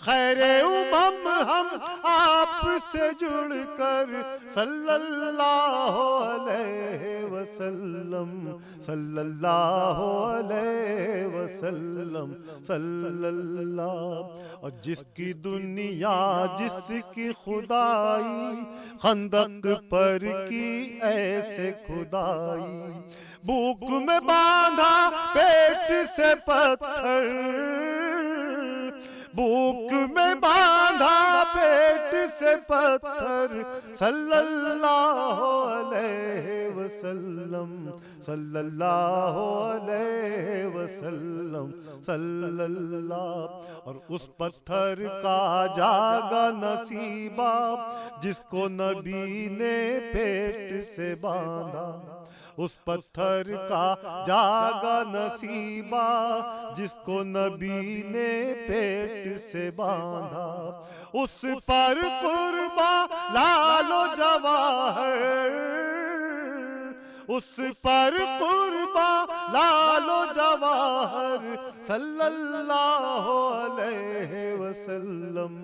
خیر امم ہم آپ سے جڑ کر صلی اللہ علیہ وسلم صلی اللہ علیہ وسلم صلی اللہ. اور جس کی دنیا جس کی خدائی خندق پر کی ایسے کھدائی, بھوک میں باندھا پیٹ سے پتھر, بھوک میں باندھا پیٹ سے پتھر صلی اللہ علیہ وسلم صلی اللہ علیہ وسلم صلی اللہ. اور اس پتھر کا جاگا نصیبہ جس کو نبی نے پیٹ سے باندھا, اس پتھر کا جاگا نصیبہ جس کو نبی نے پیٹ سے باندھا, اس پر قرباں لال و جواہر, اس پر قرباں لال و جواہر صلی اللہ علیہ وسلم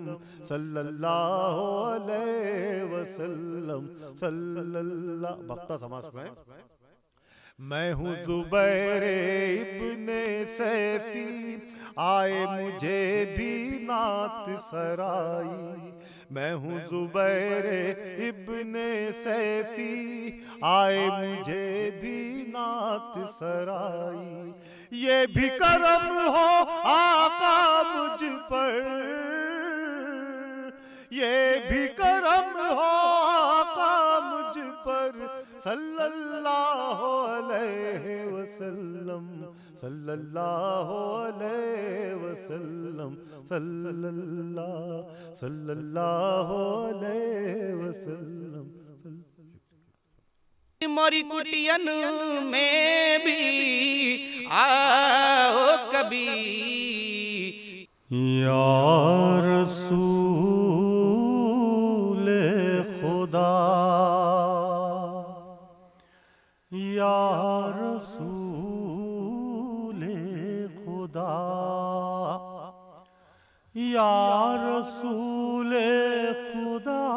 صلی اللہ علیہ وسلم صلی اللہ. بختہ سماس میں میں ہوں زبیر ابن سیفی آئے مجھے بھی نعت سرائی, میں ہوں زبیر ابن سیفی آئے مجھے بھی نعت سرائی. یہ بھی کرم ہو آقا مجھ پر, یہ بھی کرم ہو آقا مجھ پر صلی اللہ علیہ وسلم صلی اللہ علیہ وسلم صلی اللہ علیہ وسلم. موری کٹین میں بھی آؤ کبھی, یا رسول خدا یا رسول خدا یا رسول خدا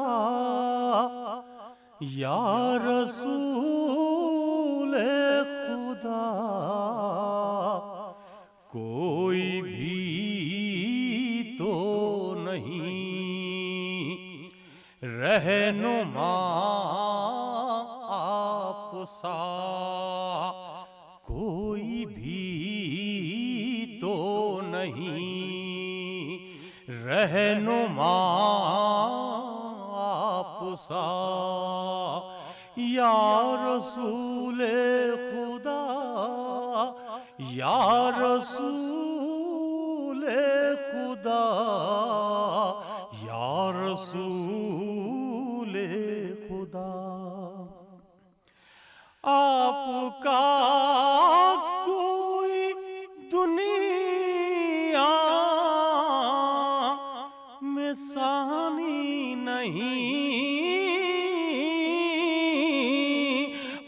یا رسول خدا, کوئی بھی تو نہیں رہنما آپ سا, کوئی بھی تو نہیں رہنما آپ سا. یا رسول خدا یا رسول خدا یا رسول خدا, آپ کا کوئی دنیا میں ثانی نہیں,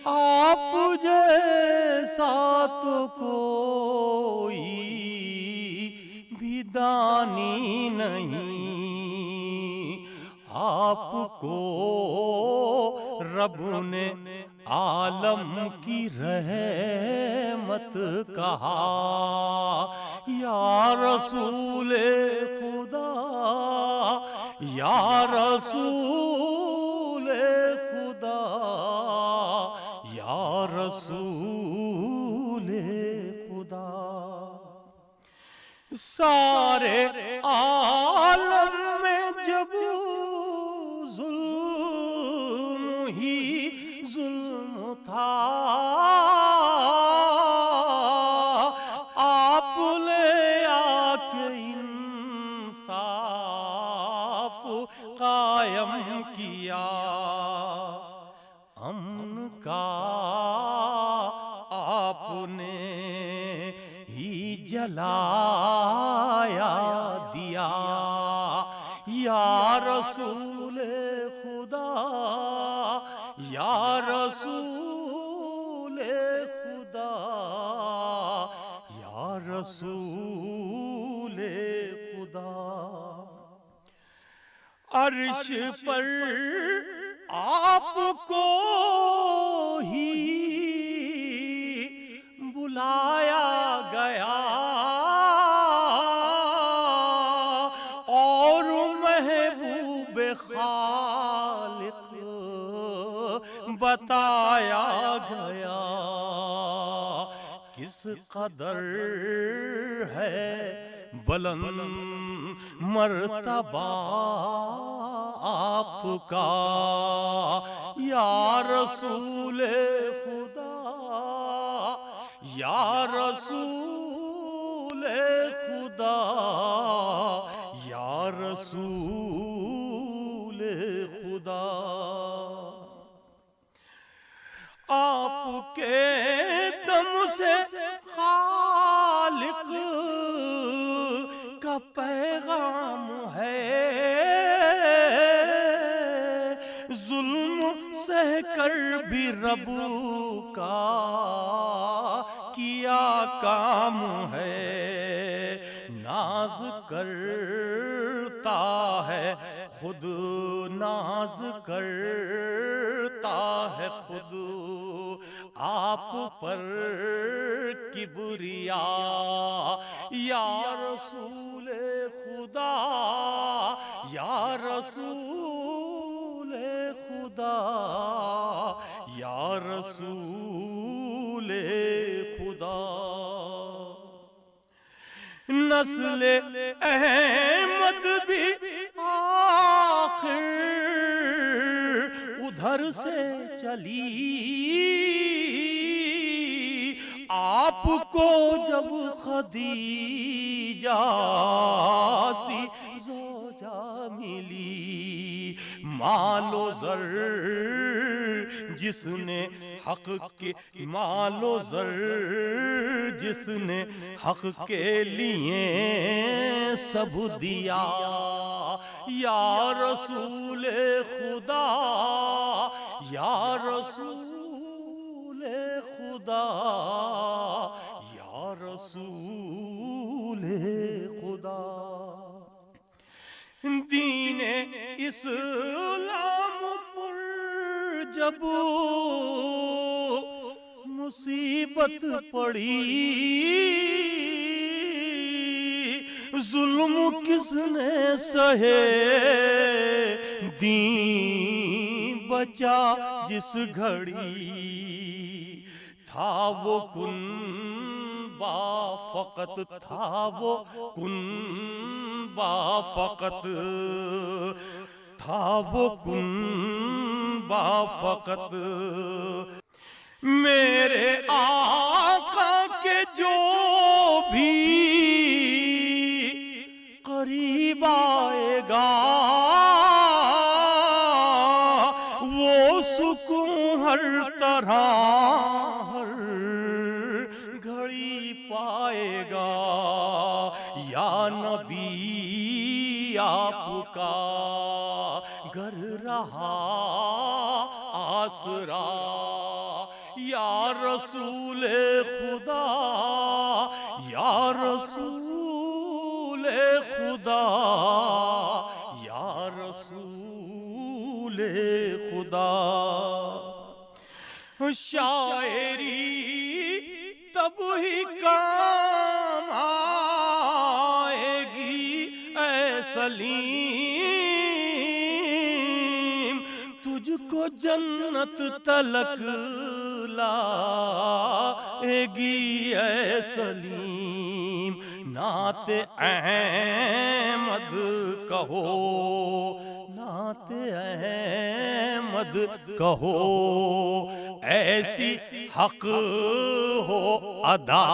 آپ جیسا تو کوئی بھی دانی نہیں, آپ کو رب نے عالم کی رحمت کہا. یا رسول خدا یا رسول خدا یا رسول خدا, سارے عالم میں جب ظلم ہی ظلم تھا, آپ نے آ کے انصاف قائم کیا. امن کا آپ نے ہی جلایا دیا. یا رسول خدا یا رسول خدا یا رسول خدا. عرش پر آپ کو ہی بلایا گیا اور محبوب خالق بتایا گیا. کس قدر ہے بلند مرتبہ آپ کا یا رسول خدا، یا رسول خدا، یا رسول خدا. آپ کے دم سے خالق کا پیغام ہے، ظلم سہ کر بھی رب کا کیا کام ہے. ناز کرتا ہے خود، ناز کرتا ہے خود آپ پر کبریا یا رسول خدا، یا رسول خدا، یا رسول خدا. نسل احمد بھی آخر ادھر سے چلی، آپ کو جب خدیجہ سی زوجہ ملی، مال و زر جس نے حق کے، مال و زر جس نے حق کے لیے سب دیا یا رسول خدا، یا رسول خدا، یا رسول خدا. دین اسلام پر جب مصیبت پڑی، ظلم کس نے سہے، دین بچا جس گھڑی. تھا وہ کن با فقط، تھا وہ کن با فقط، تھا وہ کن با فقط. میرے آقا کے جو بھی قریب آئے گا وہ سکون ہر طرح ہر گھڑی پائے گا. یا نبی آپ کا گھر رہا آسرا، یا رسول خدا، یا رسول خدا، یا رسول خدا. شاعری تب ہی کام آئے گی اے سلیم، تجھ کو جنت تلک لائے گی اے سلیم. نعت احمد کہو، نعت احمد کہو، ایسی حق ہو ادا.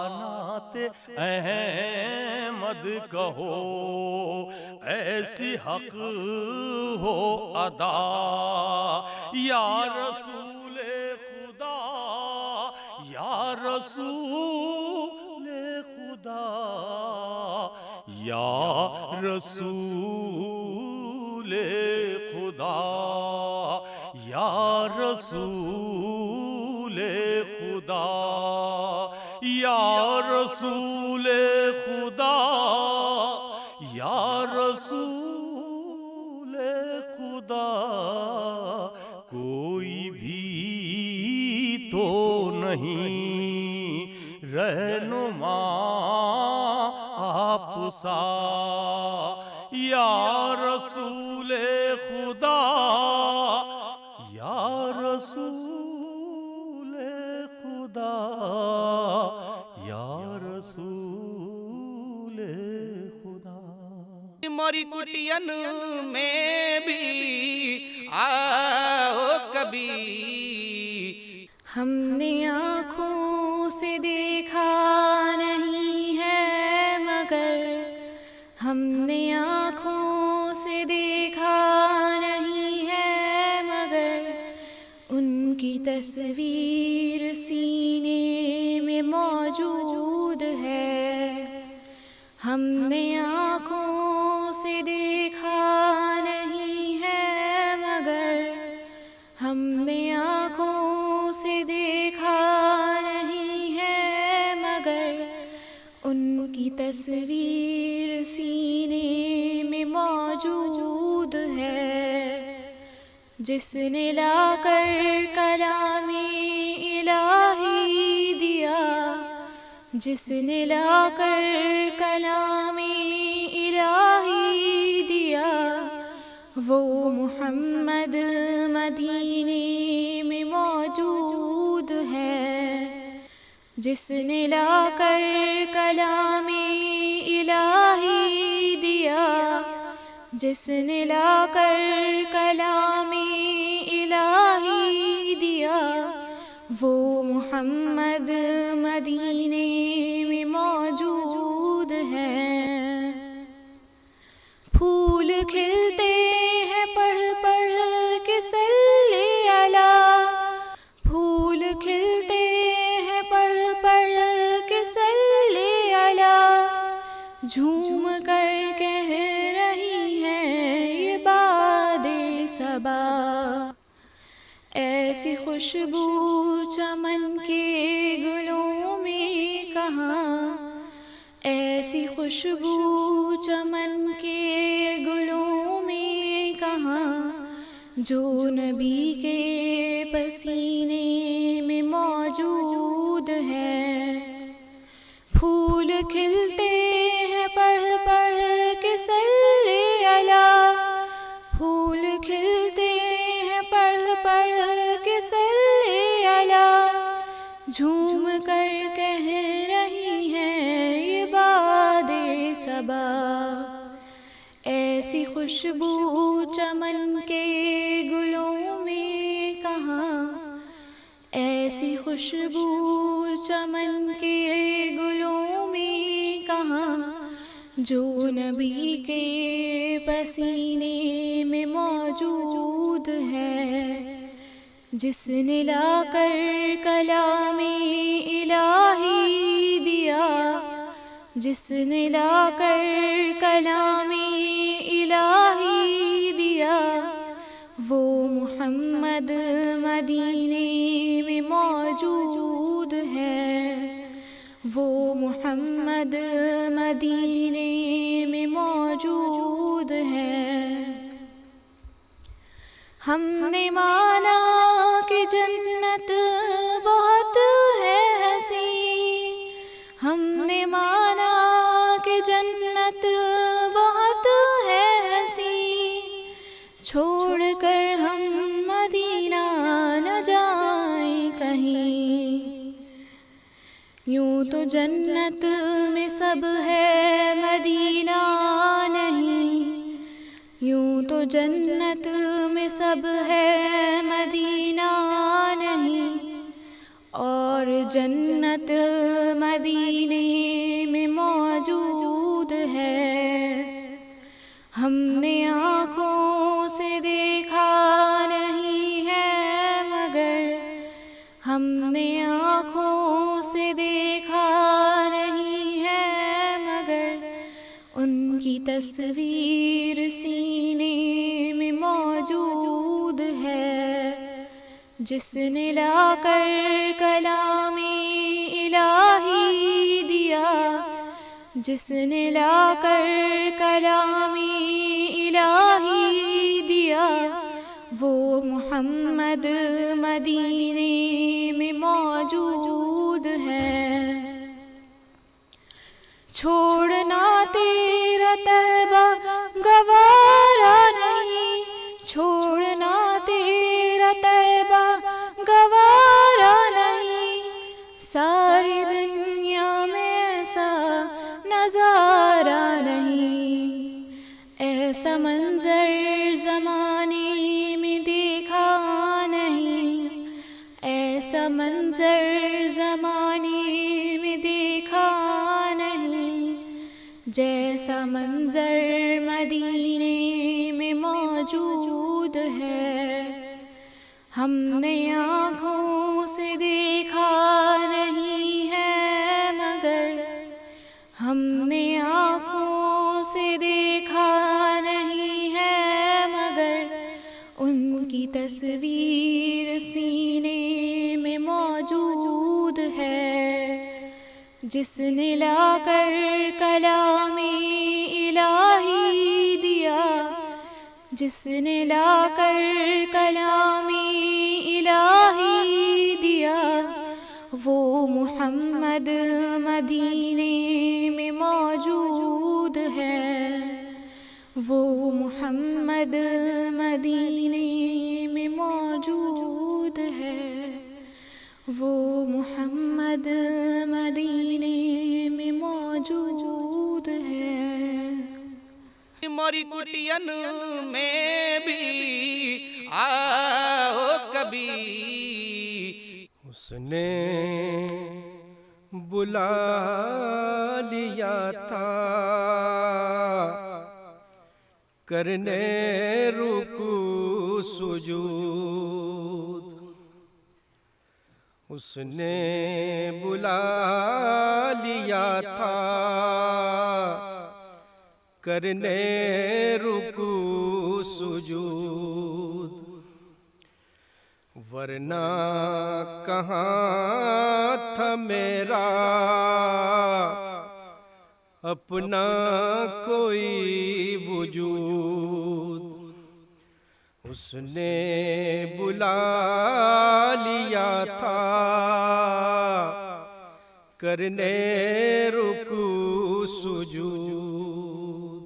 نعت احمد کہو، ایسی حق ہو ادا. یا رسول خدا، یا رسول خدا، یا رسول خدا، یا رسول خدا، یا رسول خدا، یا رسول رہنما آپ سا یا رسول خدا یا رسول خدا یا رسول خدا موری کٹین میں بھی آؤ کبھی ہم نے آنکھوں سے دیکھا نہیں ہے مگر ہم نے آنکھوں سے دیکھا نہیں ہے مگر ان کی تصویر سینے میں موجود ہے ہم نے آنکھوں سے دیکھا نہیں ہے مگر ہم نے آنکھوں سے دیکھا نہیں ہے مگر ان کی تصویر سینے میں موجود ہے جس نے لا کر کلام الہی دیا جس نے لا کر کلام الہی دیا وہ محمد مدینے میں موجود ہے جس نے لا کر کلام الہی دیا جس نے لا کر کلام الہی دیا وہ محمد مدینے میں موجود ہے پھول کھلتے ہیں پڑھ پڑھ کے صلی علی پھول کھلتے ہیں پڑھ پڑھ کے صلی علی جھوم کر کہہ رہی ہے یہ باد صبا ایسی خوشبو چمن کے گلوں میں کہاں ایسی خوشبو چمن کے گلوں میں کہاں جو نبی کے پسینے میں موجود ہے پھول کھلتے ہیں پڑھ پڑھ کے صلی علی پھول کھلتے ہیں پڑھ پڑھ کے صلی علی جھوم کر کہہ رہی ہے یہ باد صبا ایسی خوشبو چمن کے گلوں میں کہاں ایسی خوشبو چمن کے گلوں میں کہاں جو نبی کے پسینے میں موجود ہے جس نے لا کر کلام الہی دیا جس نے لا کر کلام الہی دیا وہ محمد مدینے میں موجود ہے وہ محمد مدینے میں موجود ہے ہم نے مانا کہ جنت بہت ہے حسین ہم نے مانا کہ جنت بہت ہے حسین چھوڑ کر ہم مدینہ نہ جائیں کہیں یوں تو جنت میں سب ہے مدینہ نہیں یوں تو جنت میں سب ہے مدینہ نہیں اور جنت مدینے میں موجود ہے ہم نے آنکھوں سے دیکھا نہیں ہے مگر ہم نے آنکھوں سے دیکھا نہیں ہے مگر ان کی تصویر سینے میں موجود ہے جس نے لا کر کلام الہی دیا جس نے لا کر کلام الہی دیا وہ محمد مدینے میں موجود ہے چھوڑنا تیرا طیبہ گوارا نہیں، چھوڑنا تیرا طیبہ گوارا نہیں، ساری دنیا میں ایسا نظارہ نہیں، ایسا منظر زمانے میں دیکھا نہیں، ایسا منظر زمانے میں دیکھا نہیں، جیسا منظر مدینے میں موجود ہے، ہم نے آنکھوں سے دیکھا نہیں ہے مگر، ہم نے آنکھوں سے دیکھا نہیں ہے مگر، ان کی تصویر سینے میں موجود ہے، جس نے لا کر کلام الہی دیا، جس نے لا کر کلام الہی دیا، وہ محمد مدینے میں موجود ہے، وہ محمد مدینے میں موجود ہے، وہ محمد مدینے میں موجود ہے۔ موری کٹین میں بھی آؤ کبھی، اس نے بلا لیا تھا کرنے رکوع سجود، اس نے بلا لیا تھا کرنے رکوع سجود، ورنہ کہاں تھا میرا اپنا کوئی وجود، اس نے بلا لیا تھا کرنے رکوع سجود،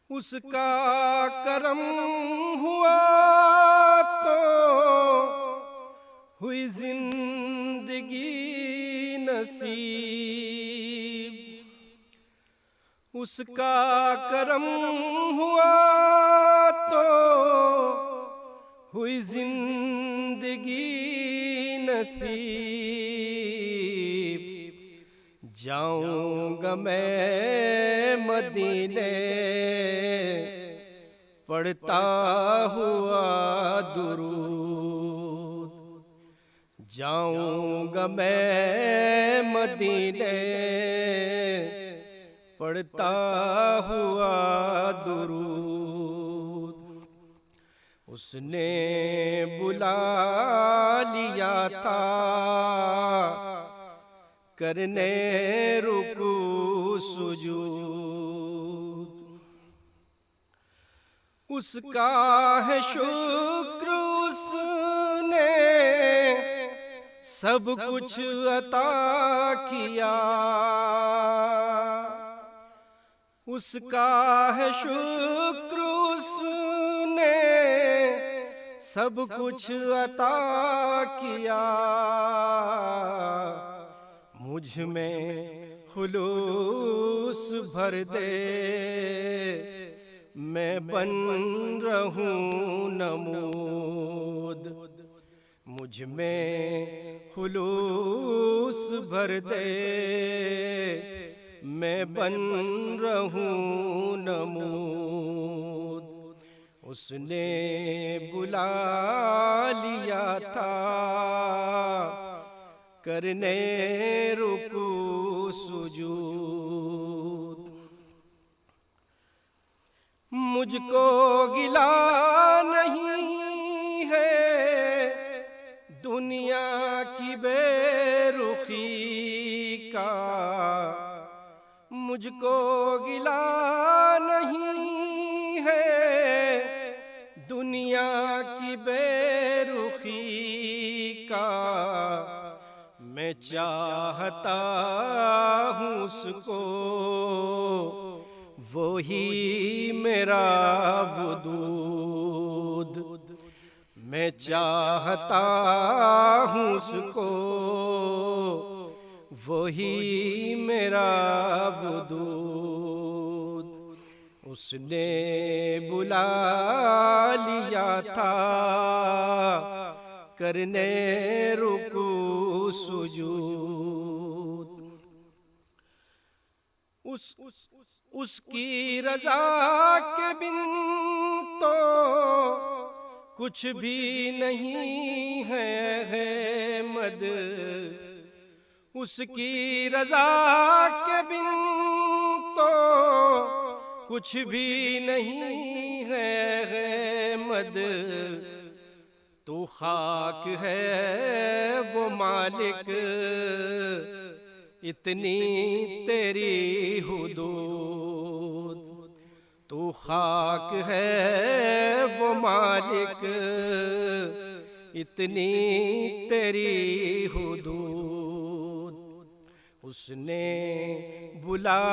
اس کا کرم ہوا تو ہوئی زندگی نصیب، اس کا کرم ہوا تو ہوئی زندگی نصیب، جاؤں گا میں مدینے پڑھتا ہوا درود، جاؤں گا میں مدینے پڑھتا ہوا درود، اس نے بلا لیا تھا کرنے رکوع سجود، اس کا ہے شکر اس نے سب کچھ عطا کیا، اس کا ہے شکر اس نے سب کچھ عطا کیا، مجھ میں خلوص بھر دے میں بن رہوں نمود، مجھ میں خلوص بھر دے میں بن رہوں نمود، اس نے بلا لیا تھا کرنے رکوع سجود، مجھ کو گلا نہیں ہے دنیا کی بے رخی کا، مجھ کو گلا نہیں ہے دنیا کی بے رخی کا، میں چاہتا ہوں اس کو وہی میرا وجود، میں چاہتا ہوں اس کو وہی میرا وجود، اس نے بلا لیا تھا کرنے رکوع سجود، اس کی رضا کے بن تو کچھ بھی نہیں ہے مد، اس کی رضا کے بن تو کچھ بھی نہیں ہے مد، تو خاک ہے وہ مالک اتنی تیری حدود، تو خاک ہے وہ مالک اتنی تیری حدود، اس نے بلا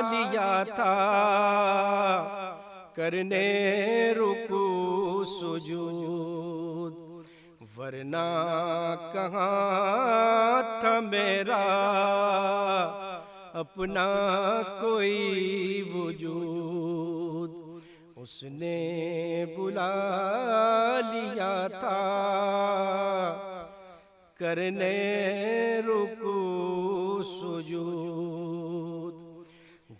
لیا تھا کرنے رکوع سجود، ورنہ کہاں تھا میرا اپنا کوئی وجود، اس نے بلا لیا تھا کرنے رکوع سجود،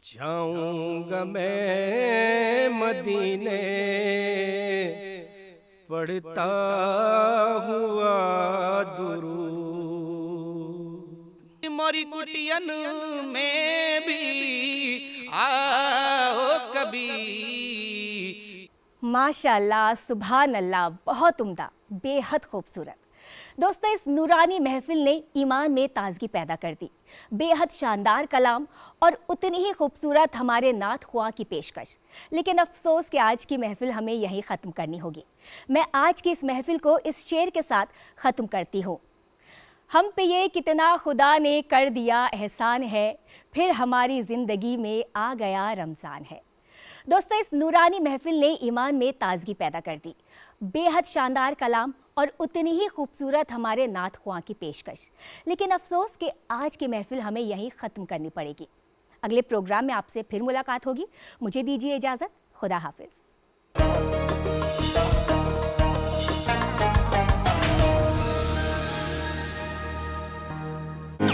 جاؤں گا میں مدینے پڑھتا ہوا درود، موری کٹین میں بھی آؤ کبھی۔ ماشاءاللہ، سبحان اللہ، بہت عمدہ، بے حد خوبصورت۔ دوستو، اس نورانی محفل نے ایمان میں تازگی پیدا کر دی، بے حد شاندار کلام اور اتنی ہی خوبصورت ہمارے نعت خواں کی پیشکش، لیکن افسوس کہ آج کی محفل ہمیں یہیں ختم کرنی ہوگی۔ میں آج کی اس محفل کو اس شعر کے ساتھ ختم کرتی ہوں: ہم پہ یہ کتنا خدا نے کر دیا احسان ہے، پھر ہماری زندگی میں آ گیا رمضان ہے۔ دوستو، اس نورانی محفل نے ایمان میں تازگی پیدا کر دی، بے حد شاندار کلام اور اتنی ہی خوبصورت ہمارے نعت خواں کی پیشکش، لیکن افسوس کہ آج کی محفل ہمیں یہیں ختم کرنی پڑے گی۔ اگلے پروگرام میں آپ سے پھر ملاقات ہوگی، مجھے دیجیے اجازت، خدا حافظ۔